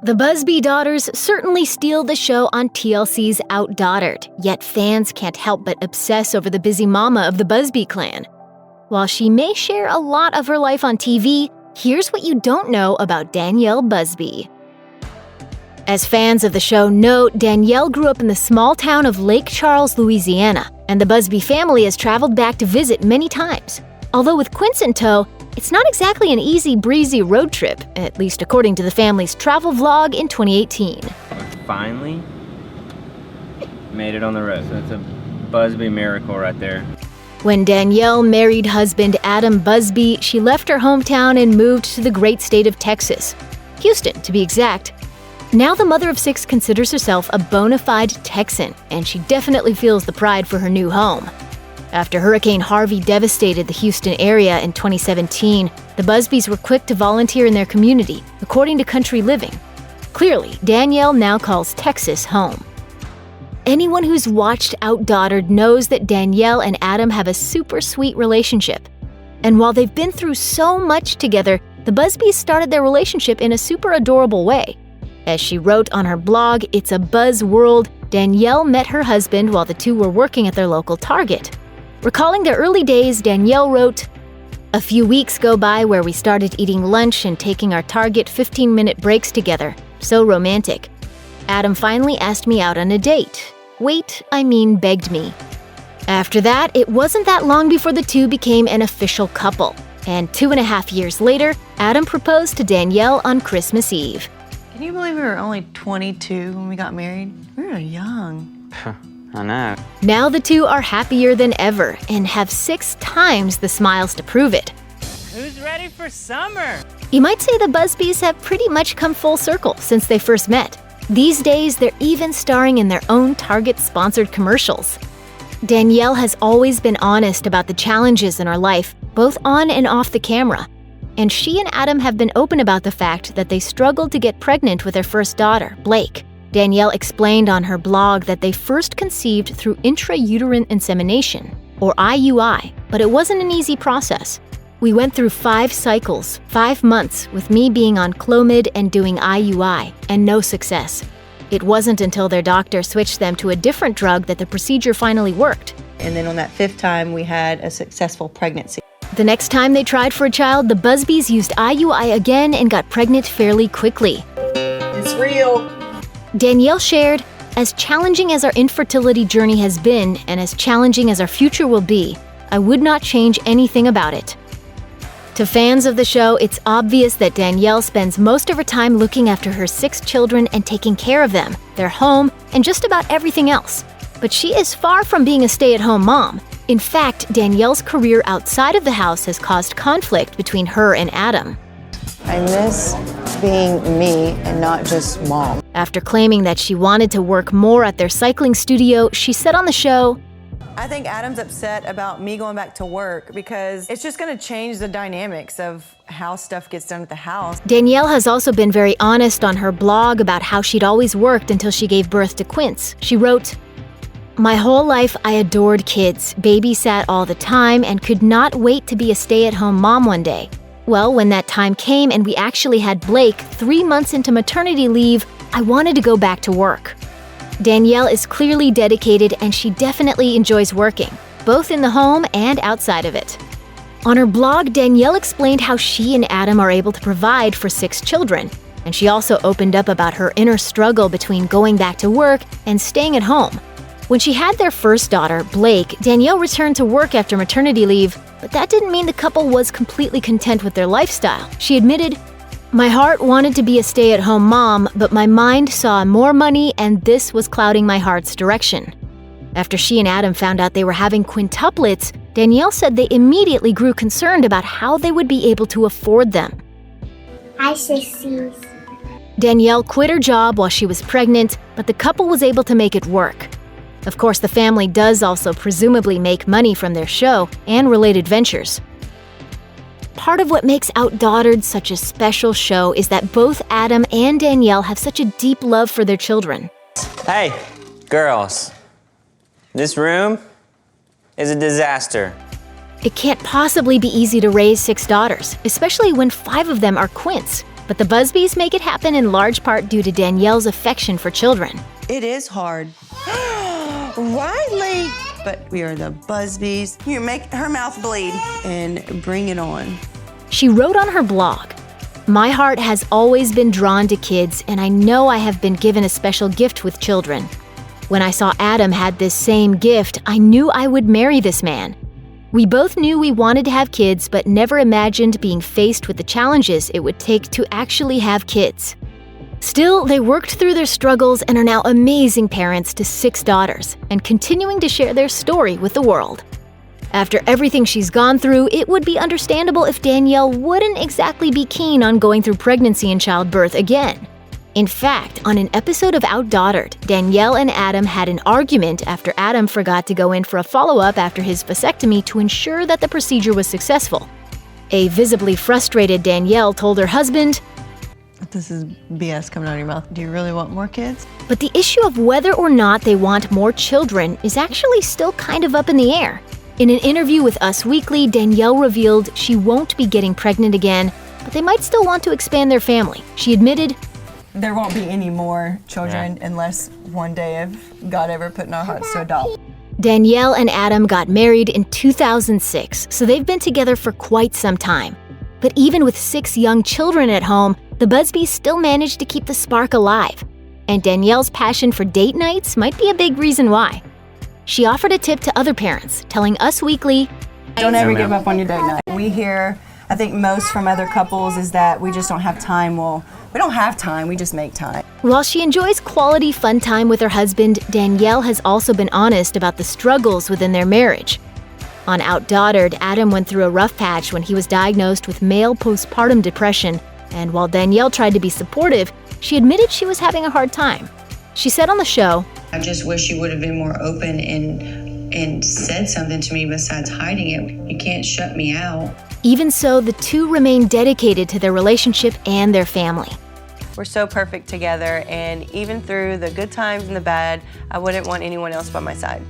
The Busby daughters certainly steal the show on TLC's OutDaughtered, yet fans can't help but obsess over the busy mama of the Busby clan. While she may share a lot of her life on TV, here's what you don't know about Danielle Busby. As fans of the show know, Danielle grew up in the small town of Lake Charles, Louisiana, and the Busby family has traveled back to visit many times. Although with quints in tow, it's not exactly an easy breezy road trip, at least according to the family's travel vlog in 2018. Finally made it on the road. So it's a Busby miracle right there. When Danielle married husband Adam Busby, she left her hometown and moved to the great state of Texas, Houston to be exact. Now the mother of 6 considers herself a bona fide Texan, and she definitely feels the pride for her new home. After Hurricane Harvey devastated the Houston area in 2017, the Busbys were quick to volunteer in their community, according to Country Living. Clearly, Danielle now calls Texas home. Anyone who's watched OutDaughtered knows that Danielle and Adam have a super sweet relationship. And while they've been through so much together, the Busbys started their relationship in a super adorable way. As she wrote on her blog, It's a Buzz World, Danielle met her husband while the two were working at their local Target. Recalling their early days, Danielle wrote, "A few weeks go by where we started eating lunch and taking our Target 15-minute breaks together. So romantic. Adam finally asked me out on a date. Begged me. After that, it wasn't that long before the two became an official couple. And 2.5 years later, Adam proposed to Danielle on Christmas Eve." Can you believe we were only 22 when we got married? We were young. I know. Now the two are happier than ever and have 6 times the smiles to prove it. Who's ready for summer? You might say the Busbys have pretty much come full circle since they first met. These days, they're even starring in their own Target-sponsored commercials. Danielle has always been honest about the challenges in her life, both on and off the camera. And she and Adam have been open about the fact that they struggled to get pregnant with their first daughter, Blake. Danielle explained on her blog that they first conceived through intrauterine insemination, or IUI, but it wasn't an easy process. "We went through 5 cycles, 5 months, with me being on Clomid and doing IUI, and no success. It wasn't until their doctor switched them to a different drug that the procedure finally worked." And then on that 5th time, we had a successful pregnancy. The next time they tried for a child, the Busbys used IUI again and got pregnant fairly quickly. It's real. Danielle shared, "As challenging as our infertility journey has been, and as challenging as our future will be, I would not change anything about it." To fans of the show, it's obvious that Danielle spends most of her time looking after her 6 children and taking care of them, their home, and just about everything else. But she is far from being a stay-at-home mom. In fact, Danielle's career outside of the house has caused conflict between her and Adam. I miss being me and not just mom. After claiming that she wanted to work more at their cycling studio, she said on the show, I think Adam's upset about me going back to work because it's just going to change the dynamics of how stuff gets done at the house. Danielle has also been very honest on her blog about how she'd always worked until she gave birth to quints. She wrote, "My whole life I adored kids, babysat all the time, and could not wait to be a stay-at-home mom one day. Well, when that time came and we actually had Blake 3 months into maternity leave, I wanted to go back to work." Danielle is clearly dedicated and she definitely enjoys working, both in the home and outside of it. On her blog, Danielle explained how she and Adam are able to provide for 6 children, and she also opened up about her inner struggle between going back to work and staying at home. When she had their first daughter, Blake, Danielle returned to work after maternity leave, but that didn't mean the couple was completely content with their lifestyle. She admitted, "My heart wanted to be a stay-at-home mom, but my mind saw more money and this was clouding my heart's direction." After she and Adam found out they were having quintuplets, Danielle said they immediately grew concerned about how they would be able to afford them. Hi, sissies. Danielle quit her job while she was pregnant, but the couple was able to make it work. Of course, the family does also presumably make money from their show and related ventures. Part of what makes OutDaughtered such a special show is that both Adam and Danielle have such a deep love for their children. Hey, girls. This room is a disaster. It can't possibly be easy to raise 6 daughters, especially when 5 of them are quints. But the Busbys make it happen in large part due to Danielle's affection for children. It is hard. Riley! But we are the Busbys. You make her mouth bleed and bring it on. She wrote on her blog, "My heart has always been drawn to kids, and I know I have been given a special gift with children. When I saw Adam had this same gift, I knew I would marry this man. We both knew we wanted to have kids, but never imagined being faced with the challenges it would take to actually have kids." Still, they worked through their struggles and are now amazing parents to 6 daughters, and continuing to share their story with the world. After everything she's gone through, it would be understandable if Danielle wouldn't exactly be keen on going through pregnancy and childbirth again. In fact, on an episode of OutDaughtered, Danielle and Adam had an argument after Adam forgot to go in for a follow-up after his vasectomy to ensure that the procedure was successful. A visibly frustrated Danielle told her husband, This is BS coming out of your mouth. Do you really want more kids? but the issue of whether or not they want more children is actually still kind of up in the air. In an interview with Us Weekly, Danielle revealed she won't be getting pregnant again, but they might still want to expand their family. She admitted, There won't be any more children unless one day if God ever put in our hearts to adopt. Danielle and Adam got married in 2006, so they've been together for quite some time. But even with 6 young children at home, the Busbys still managed to keep the spark alive. And Danielle's passion for date nights might be a big reason why. She offered a tip to other parents, telling Us Weekly, Don't ever give up on your date night. We hear, I think most from other couples is that we just don't have time. Well, we don't have time, we just make time. while she enjoys quality fun time with her husband, Danielle has also been honest about the struggles within their marriage. On OutDaughtered, Adam went through a rough patch when he was diagnosed with male postpartum depression, and while Danielle tried to be supportive, she admitted she was having a hard time. She said on the show, I just wish you would have been more open and said something to me besides hiding it. You can't shut me out. even so, the two remain dedicated to their relationship and their family. We're so perfect together, and even through the good times and the bad, I wouldn't want anyone else by my side.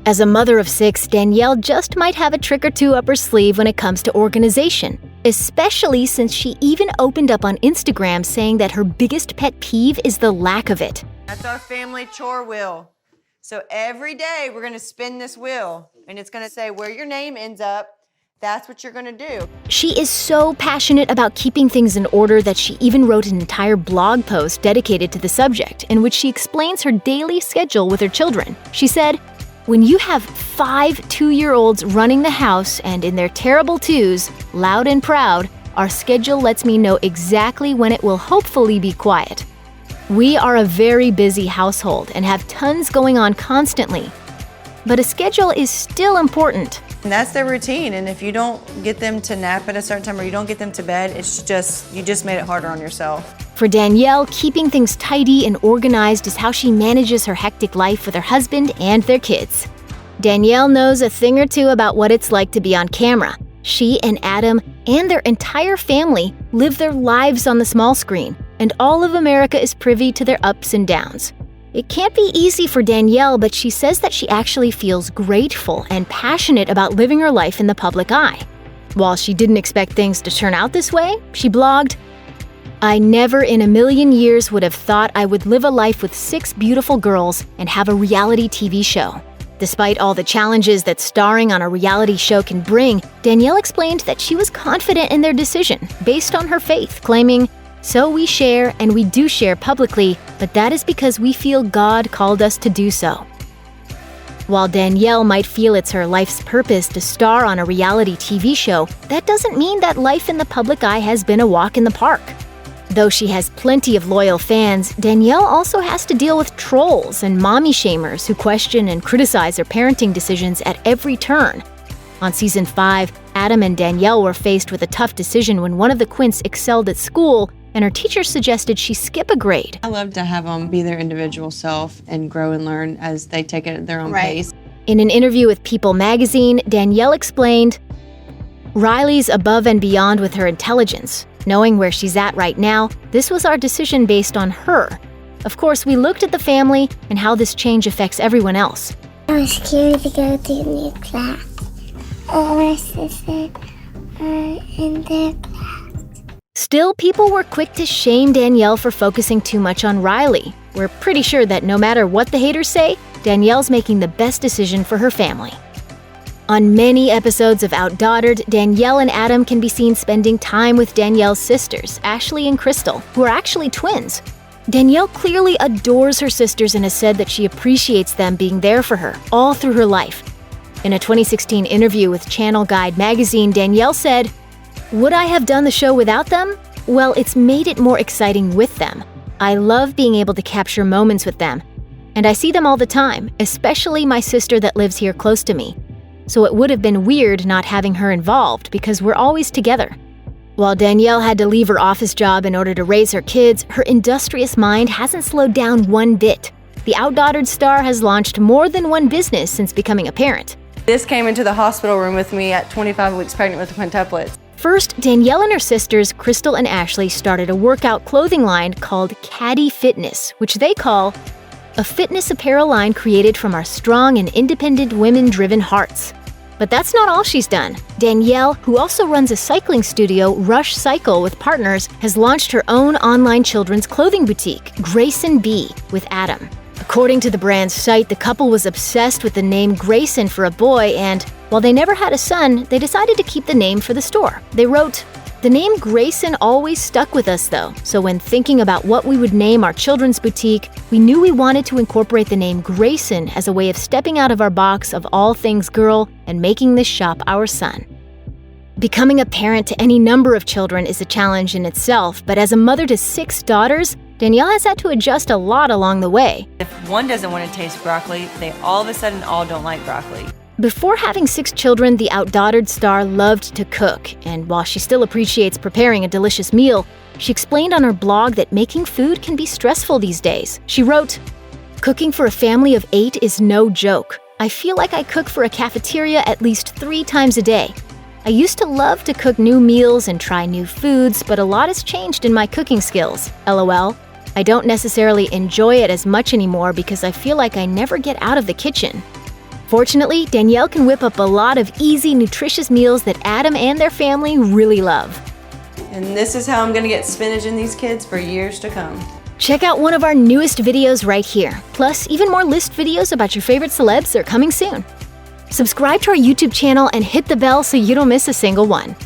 As a mother of 6, Danielle just might have a trick or two up her sleeve when it comes to organization, especially since she even opened up on Instagram saying that her biggest pet peeve is the lack of it. That's our family chore wheel. So every day we're gonna spin this wheel, and it's gonna say where your name ends up, that's what you're gonna do. She is so passionate about keeping things in order that she even wrote an entire blog post dedicated to the subject, in which she explains her daily schedule with her children. She said, "When you have 5 2-year-olds running the house and in their terrible 2s, loud and proud, our schedule lets me know exactly when it will hopefully be quiet. We are a very busy household and have tons going on constantly. But a schedule is still important." And that's their routine, and if you don't get them to nap at a certain time or you don't get them to bed, it's just, you just made it harder on yourself. For Danielle, keeping things tidy and organized is how she manages her hectic life with her husband and their kids. Danielle knows a thing or two about what it's like to be on camera. She and Adam and their entire family live their lives on the small screen, and all of America is privy to their ups and downs. It can't be easy for Danielle, but she says that she actually feels grateful and passionate about living her life in the public eye. While she didn't expect things to turn out this way, she blogged, "I never in a million years would have thought I would live a life with 6 beautiful girls and have a reality TV show." Despite all the challenges that starring on a reality show can bring, Danielle explained that she was confident in their decision based on her faith, claiming, "So we share, and we do share publicly, but that is because we feel God called us to do so." While Danielle might feel it's her life's purpose to star on a reality TV show, that doesn't mean that life in the public eye has been a walk in the park. Though she has plenty of loyal fans, Danielle also has to deal with trolls and mommy shamers who question and criticize her parenting decisions at every turn. On season 5, Adam and Danielle were faced with a tough decision when one of the quints excelled at school and her teacher suggested she skip a grade. I love to have them be their individual self and grow and learn as they take it at their own pace. In an interview with People magazine, Danielle explained, "Riley's above and beyond with her intelligence. Knowing where she's at right now, this was our decision based on her. Of course, we looked at the family and how this change affects everyone else. I was scared to go to a new class. My sister in their class. Still, people were quick to shame Danielle for focusing too much on Riley. We're pretty sure that no matter what the haters say, Danielle's making the best decision for her family. On many episodes of OutDaughtered, Danielle and Adam can be seen spending time with Danielle's sisters, Ashley and Crystal, who are actually twins. Danielle clearly adores her sisters and has said that she appreciates them being there for her all through her life. In a 2016 interview with Channel Guide magazine, Danielle said, "Would I have done the show without them? Well, it's made it more exciting with them. I love being able to capture moments with them. And I see them all the time, especially my sister that lives here close to me. So it would have been weird not having her involved because we're always together." While Danielle had to leave her office job in order to raise her kids, her industrious mind hasn't slowed down one bit. The OutDaughtered star has launched more than one business since becoming a parent. This came into the hospital room with me at 25 weeks pregnant with the quintuplets. First, Danielle and her sisters, Crystal and Ashley, started a workout clothing line called Caddy Fitness, which they call a fitness apparel line created from our strong and independent women-driven hearts. But that's not all she's done. Danielle, who also runs a cycling studio, Rush Cycle, with partners, has launched her own online children's clothing boutique, Grayson B, with Adam. According to the brand's site, the couple was obsessed with the name Grayson for a boy, and while they never had a son, they decided to keep the name for the store. They wrote, "The name Grayson always stuck with us though, so when thinking about what we would name our children's boutique, we knew we wanted to incorporate the name Grayson as a way of stepping out of our box of all things girl and making this shop our son." Becoming a parent to any number of children is a challenge in itself, but as a mother to 6 daughters, Danielle has had to adjust a lot along the way. If one doesn't want to taste broccoli, they all of a sudden all don't like broccoli. Before having 6 children, the OutDaughtered star loved to cook, and while she still appreciates preparing a delicious meal, she explained on her blog that making food can be stressful these days. She wrote, "Cooking for a family of 8 is no joke. I feel like I cook for a cafeteria at least 3 times a day. I used to love to cook new meals and try new foods, but a lot has changed in my cooking skills. LOL. I don't necessarily enjoy it as much anymore because I feel like I never get out of the kitchen." Fortunately, Danielle can whip up a lot of easy, nutritious meals that Adam and their family really love. And this is how I'm gonna get spinach in these kids for years to come. Check out one of our newest videos right here. Plus, even more list videos about your favorite celebs are coming soon. Subscribe to our YouTube channel and hit the bell so you don't miss a single one.